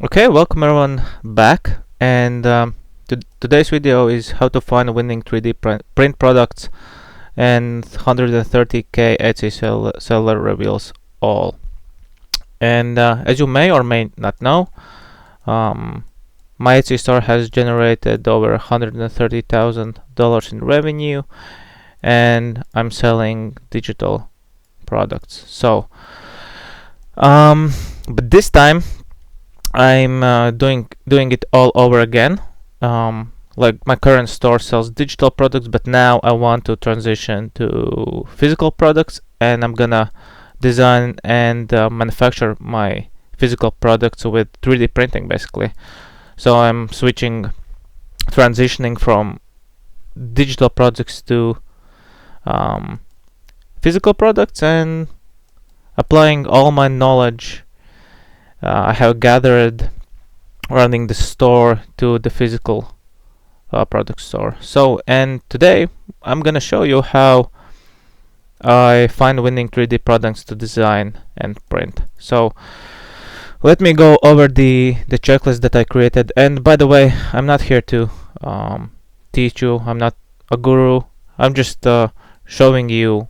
Okay, welcome everyone back. And today's video is how to find winning 3D print products and 130k Etsy seller reveals all. And as you may or may not know, my Etsy store has generated over $130,000 in revenue, and I'm selling digital products. But this time I'm doing it all over again. Like my current store sells digital products, but now I want to transition to physical products, and I'm gonna design and manufacture my physical products with 3D printing basically. So I'm transitioning from digital products to physical products and applying all my knowledge I have gathered running the store to the physical product store. And today I'm gonna show you how I find winning 3D products to design and print. So let me go over the checklist that I created. And by the way, I'm not here to teach you. I'm not a guru. I'm just showing you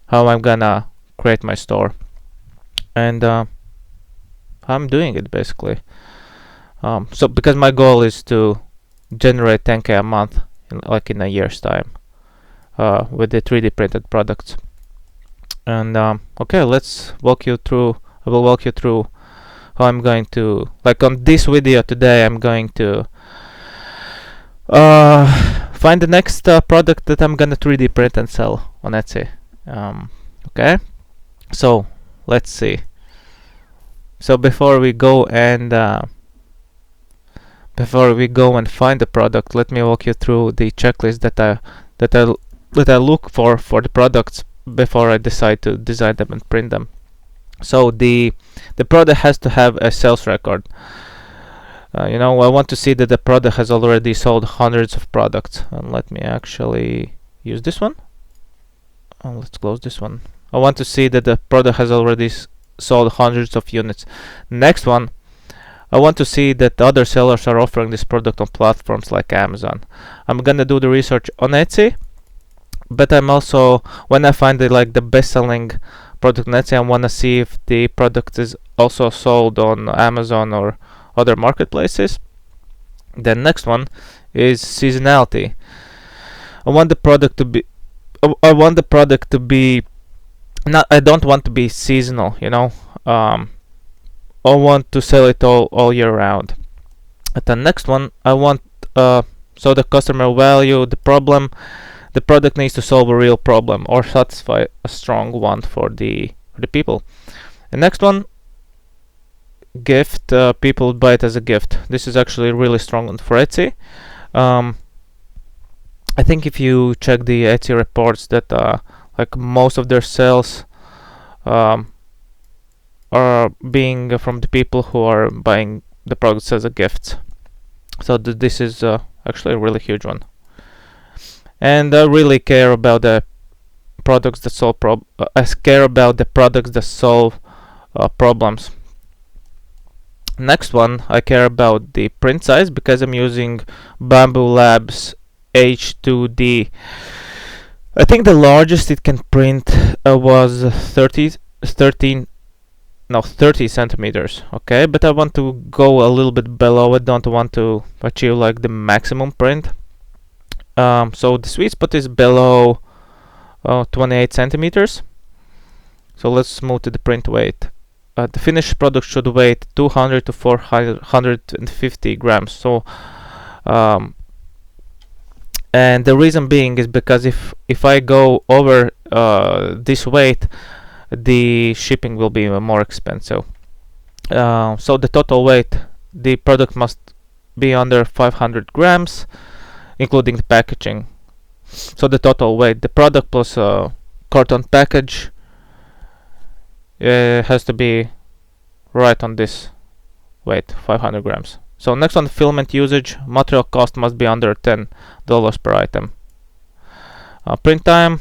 how I'm gonna create my store. And I'm doing it basically. So because my goal is to generate 10k a month in a year's time with the 3D printed products. And okay, let's walk you through. I will walk you through how I'm going to, like on this video today, I'm going to find the next product that I'm gonna 3D print and sell on Etsy. Okay, so let's see. So before we go and find the product, let me walk you through the checklist that I look for the products before I decide to design them and print them. So the product has to have a sales record. I want to see that the product has already sold hundreds of products. And let me actually use this one. Let's close this one. I want to see that the product has already sold hundreds of units. Next one, I want to see that other sellers are offering this product on platforms like Amazon. I'm gonna do the research on Etsy, but I'm also, when I find the best-selling product on Etsy, I want to see if the product is also sold on Amazon or other marketplaces. The next one is seasonality. I want the product to be I don't want to be seasonal, I want to sell it all year round. And the next one, I want so the customer value the problem. The product needs to solve a real problem or satisfy a strong want for the people. The next one, gift. People buy it as a gift. This is actually a really strong one for Etsy. I think if you check the Etsy reports that like most of their sales are being from the people who are buying the products as a gift. So this is actually a really huge one. And I really care about the products that solve problems. Next one, I care about the print size because I'm using Bamboo Labs H2D. I think the largest it can print was 30 centimeters. Okay, but I want to go a little bit below. I don't want to achieve like the maximum print. So the sweet spot is below 28 centimeters. So let's move to the print weight. The finished product should weigh 200 to 450 grams. So and the reason being is because if I go over this weight, the shipping will be more expensive. So the total weight, the product must be under 500 grams, including the packaging. So the total weight, the product plus carton package, has to be right on this weight, 500 grams. So next on filament usage, material cost must be under $10 per item. Print time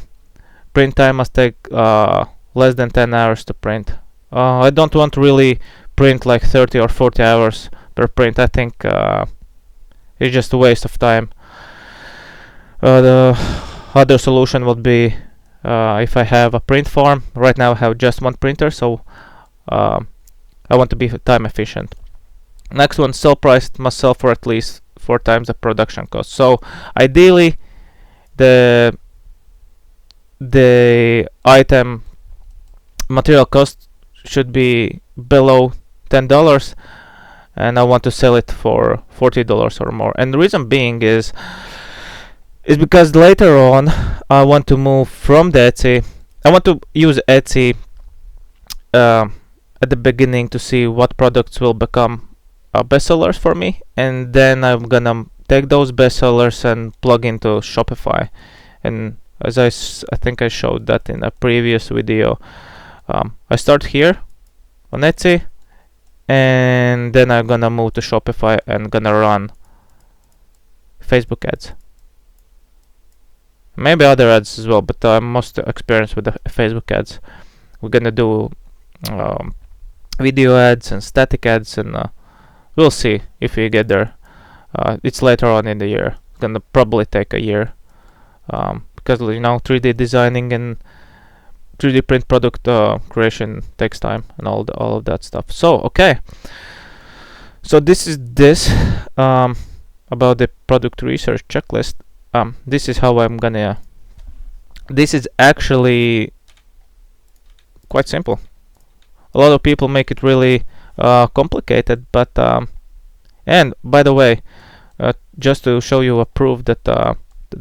must take less than 10 hours to print. I don't want really print like 30 or 40 hours per print. I think it's just a waste of time. The other solution would be if I have a print farm. Right now I have just one printer, so I want to be time efficient. Next one, sell price must sell for at least 4 times the production cost. So ideally the item material cost should be below $10, and I want to sell it for $40 or more. And the reason being is because later on I want to move from the Etsy. I want to use Etsy at the beginning to see what products will become bestsellers for me, and then I'm gonna take those bestsellers and plug into Shopify. And as I think I showed that in a previous video, I start here on Etsy, and then I'm gonna move to Shopify and gonna run Facebook ads, maybe other ads as well, but I'm most experienced with the Facebook ads. We're gonna do video ads and static ads, and we'll see if we get there. It's later on in the year. It's gonna probably take a year, because 3D designing and 3D print product creation takes time and all of that stuff. So okay, so this is about the product research checklist. This is how I'm gonna. This is actually quite simple. A lot of people make it really complicated, but and by the way, just to show you a proof that I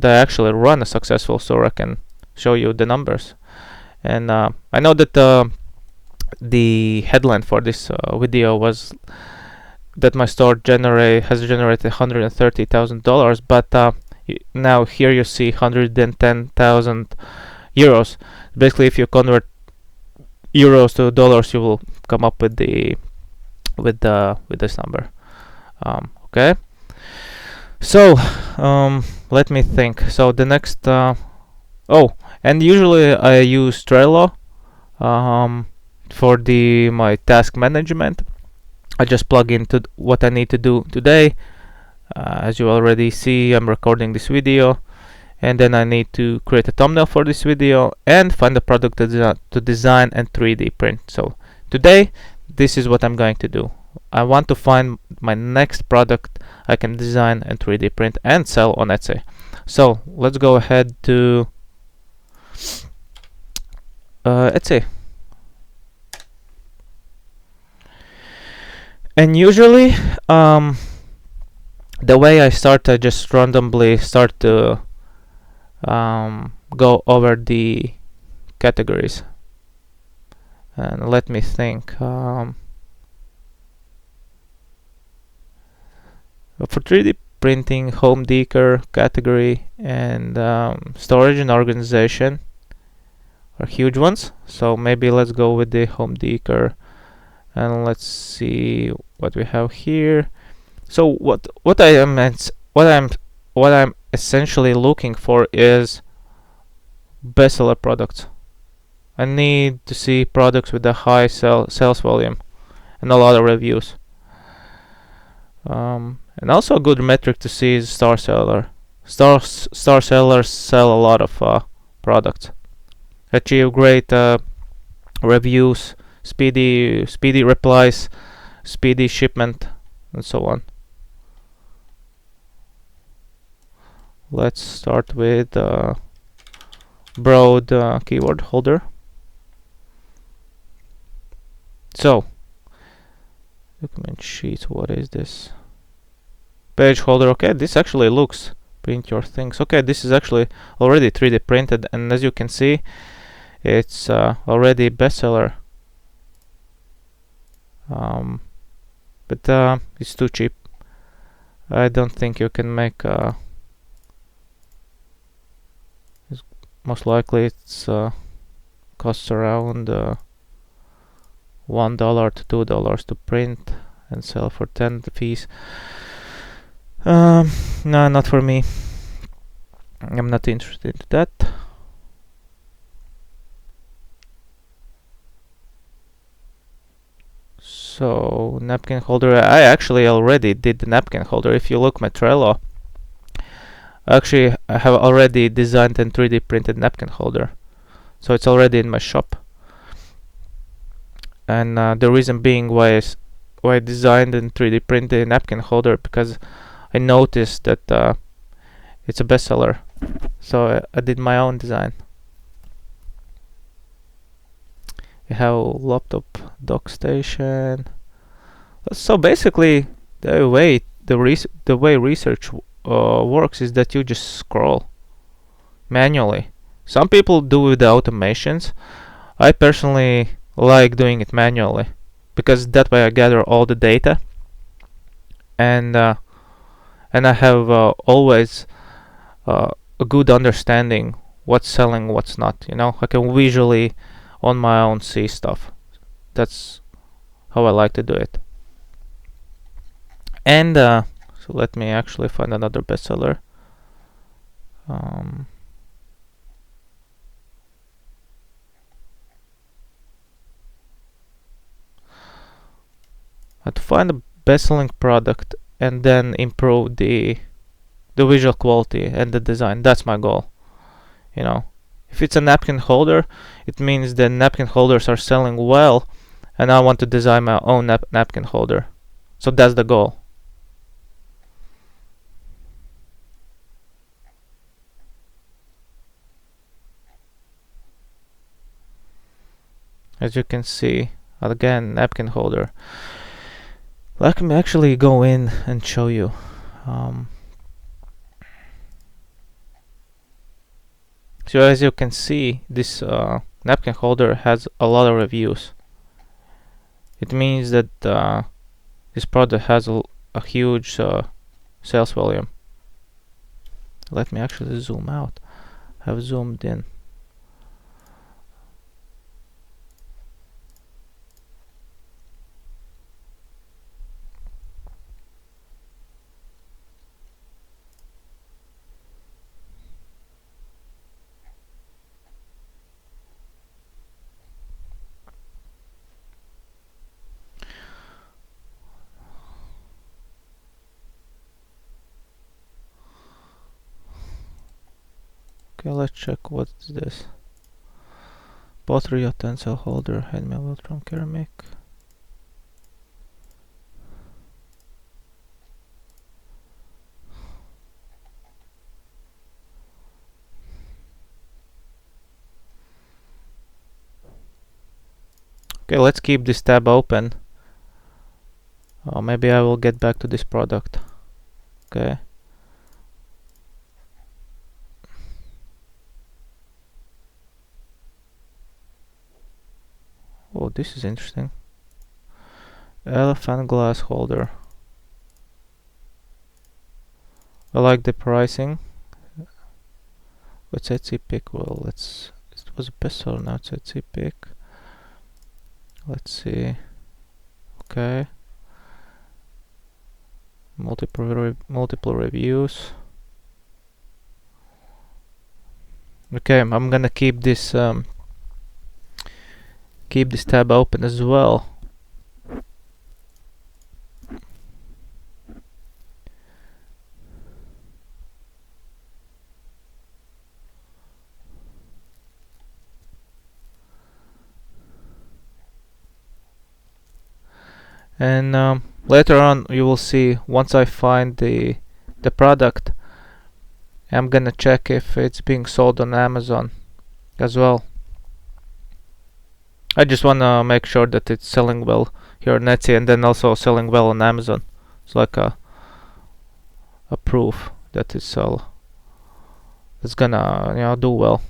actually run a successful store, I can show you the numbers. And I know that the headline for this video was that my store has generated $130,000, but now here you see 110,000 euros. Basically, if you convert euros to dollars, you will come up with this number. Okay, so let me think. So the next and usually I use Trello for my task management. I just plug into what I need to do today. As you already see, I'm recording this video, and then I need to create a thumbnail for this video and find a product to design and 3D print. So today, this is what I'm going to do. I want to find my next product I can design and 3D print and sell on Etsy. So let's go ahead to Etsy. And usually the way I start, I just randomly start to go over the categories, and let me think. For 3D printing, home decor category and storage and organization are huge ones, so maybe let's go with the home decor, and let's see what we have here. So what I'm essentially looking for is bestseller products. I need to see products with a high sales volume and a lot of reviews. And also a good metric to see is star seller. Star sellers sell a lot of products, achieve great reviews, speedy replies, speedy shipment, and so on. Let's start with broad keyword holder. So document sheets, what is this? Page holder. Okay, this actually looks print your things. Okay, this is actually already 3D printed, and as you can see, it's already bestseller. But it's too cheap. I don't think you can make most likely it's costs around $1 to $2 to print and sell for 10 fees. No, not for me. I'm not interested in that. So napkin holder, I actually already did the napkin holder. If you look my Trello, actually I have already designed and 3D printed napkin holder, so it's already in my shop. And the reason being why I designed and 3D printed a napkin holder, because I noticed that it's a bestseller, so I did my own design. You have laptop dock station. So basically, the way research works is that you just scroll manually. Some people do with the automations. I personally like doing it manually because that way I gather all the data, and I have always a good understanding what's selling, what's not. I can visually on my own see stuff. That's how I like to do it. And so let me actually find another bestseller. I have to find a best-selling product and then improve the visual quality and the design. That's my goal. If it's a napkin holder, it means the napkin holders are selling well, and I want to design my own napkin holder. So that's the goal. As you can see, again, napkin holder. Let me actually go in and show you. So as you can see, this napkin holder has a lot of reviews. It means that this product has a huge sales volume. Let me actually zoom out. I've zoomed in. Okay, let's check what's this. Pottery utensil holder, handmade from ceramic. Okay, let's keep this tab open. Maybe I will get back to this product. Okay. Oh, this is interesting. Elephant glass holder. I like the pricing. Let's Etsy pick. Well, it was a bestseller, now it's Etsy pick. Let's see. Okay. Multiple reviews. Okay, I'm gonna keep this tab open as well. And later on you will see, once I find the product, I'm gonna check if it's being sold on Amazon as well. I just wanna make sure that it's selling well here on Etsy and then also selling well on Amazon. It's like a proof that it's gonna do well.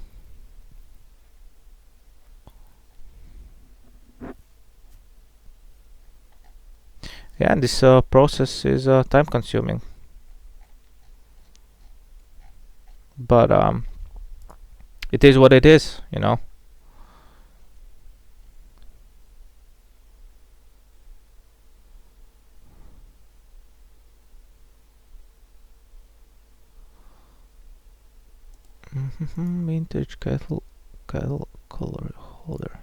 Yeah, and this process is time consuming, but it is what it is. Vintage kettle color holder.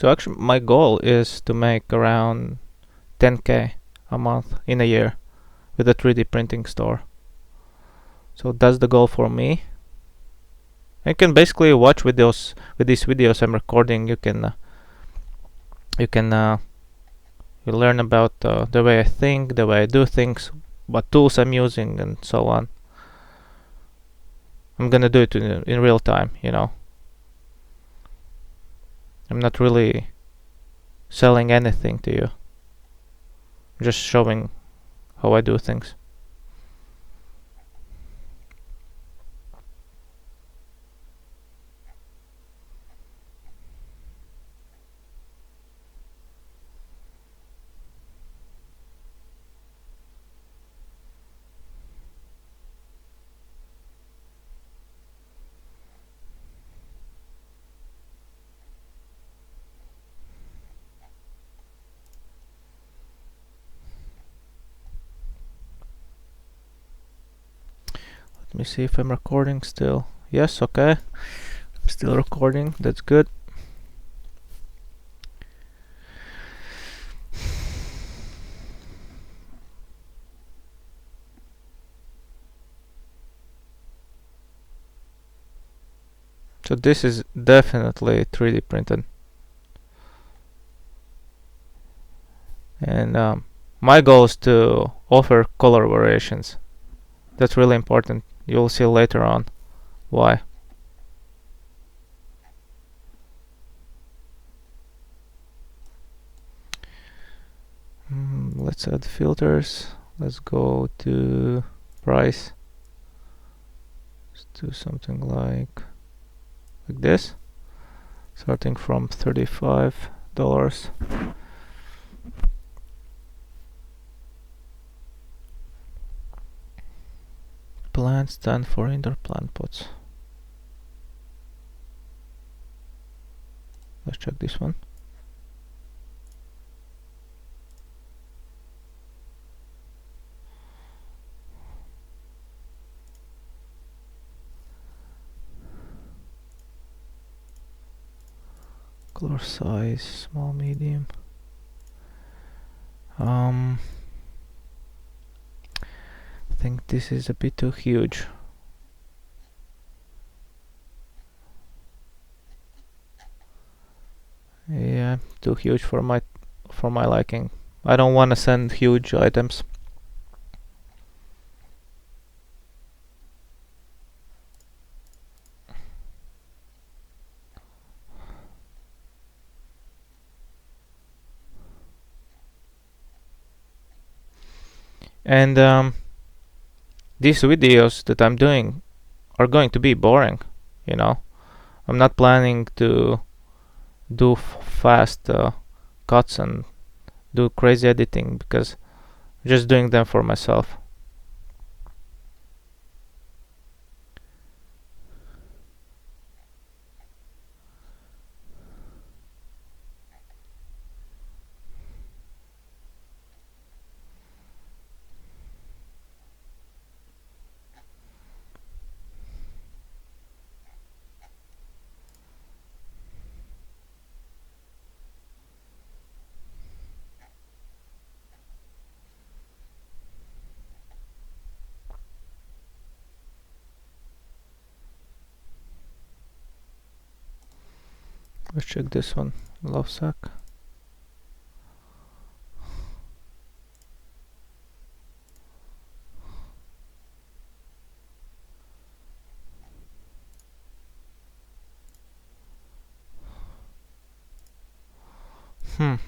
So actually my goal is to make around 10k a month in a year with a 3D printing store. So that's the goal for me. You can basically watch videos with these videos I'm recording. You learn about the way I think, the way I do things, what tools I'm using, and so on. I'm gonna do it in real time, you know. I'm not really selling anything to you. I'm just showing how I do things. Let me see if I'm recording still. Yes, okay. I'm still recording. That's good. So this is definitely 3D printed. And my goal is to offer color variations. That's really important. You'll see later on why. Let's add filters. Let's go to price. Let's do something like this, starting from $35. Plant stand for indoor plant pots. Let's check this one. Color size, small, medium. I think this is a bit too huge. Yeah, too huge for my liking. I don't want to send huge items. And these videos that I'm doing are going to be boring, you know. I'm not planning to do fast cuts and do crazy editing, because I'm just doing them for myself. Let's check this one. Love sack.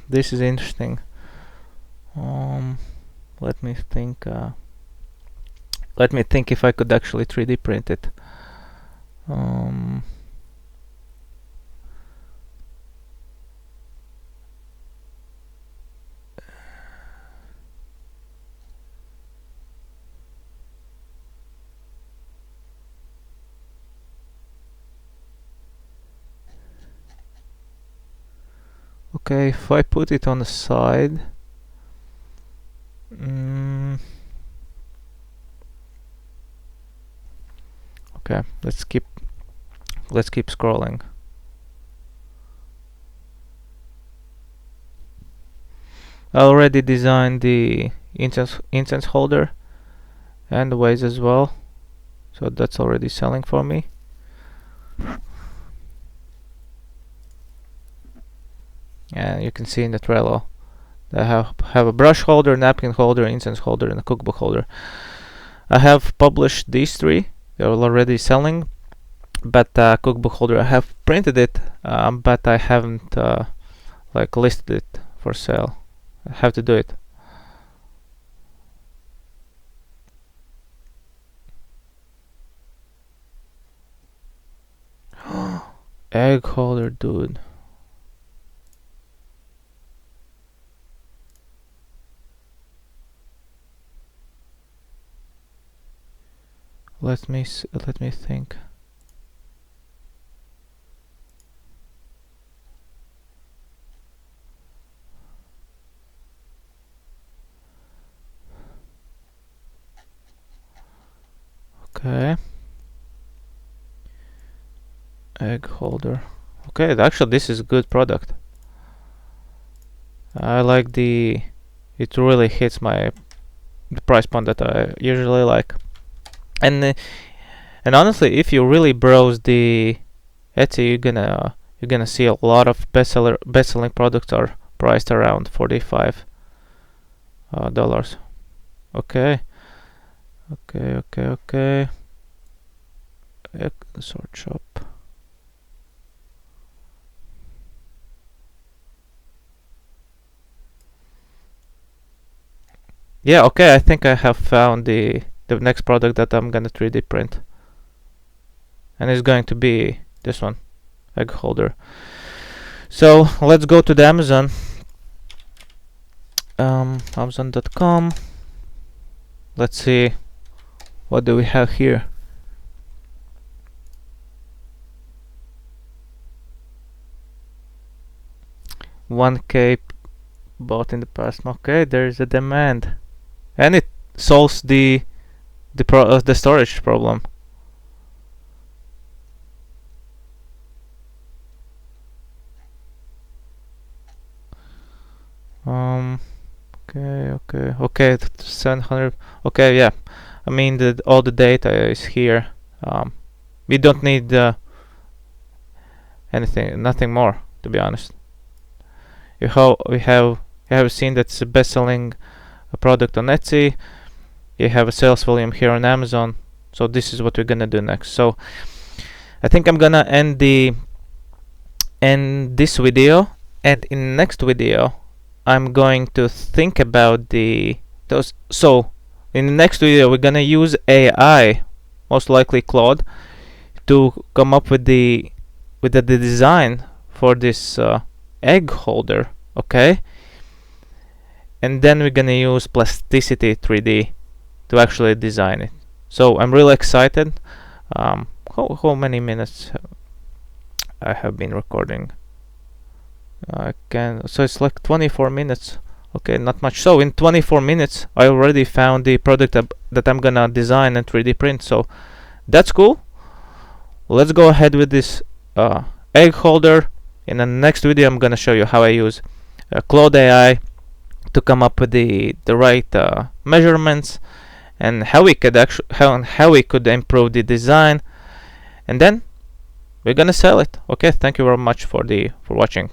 This is interesting. Let me think. Let me think if I could actually 3D print it. Okay, if I put it on the side, okay, let's keep scrolling. I already designed the instance holder and the ways as well, so that's already selling for me. And you can see in the Trello I have a brush holder, napkin holder, incense holder, and a cookbook holder. I have published these three. They're already selling, but cookbook holder I have printed it, but I haven't like listed it for sale. I have to do it. Egg holder, dude. Let me think. Okay. Egg holder. Okay, actually this is a good product. I like the, it really hits the price point that I usually like. And honestly, if you really browse the Etsy, you're gonna see a lot of best-selling products are priced around $45. Okay. Sort shop. Yeah, okay, I think I have found the next product that I'm gonna 3D print. And it's going to be this one, egg holder. So let's go to the Amazon. Amazon.com. Let's see, what do we have here? $1K bought in the past. Okay, there is a demand, and it solves the storage problem. Okay, 700. Okay, yeah. I mean, all the data is here. We don't need nothing more, to be honest. We have seen that's the best-selling product on Etsy. You have a sales volume here on Amazon. So this is what we're gonna do next. So I think I'm gonna end this video, and in the next video I'm going to think about those. So in the next video we're gonna use AI, most likely Claude, to come up with the design for this egg holder. Okay, and then we're gonna use Plasticity 3D to actually design it. So I'm really excited. How many minutes I have been recording? So it's like 24 minutes. Okay, not much. So in 24 minutes I already found the product that I'm gonna design and 3D print. So that's cool. Let's go ahead with this egg holder. In the next video I'm gonna show you how I use Claude AI to come up with the right measurements, and how we could improve the design, and then we're gonna sell it. Okay, thank you very much for watching.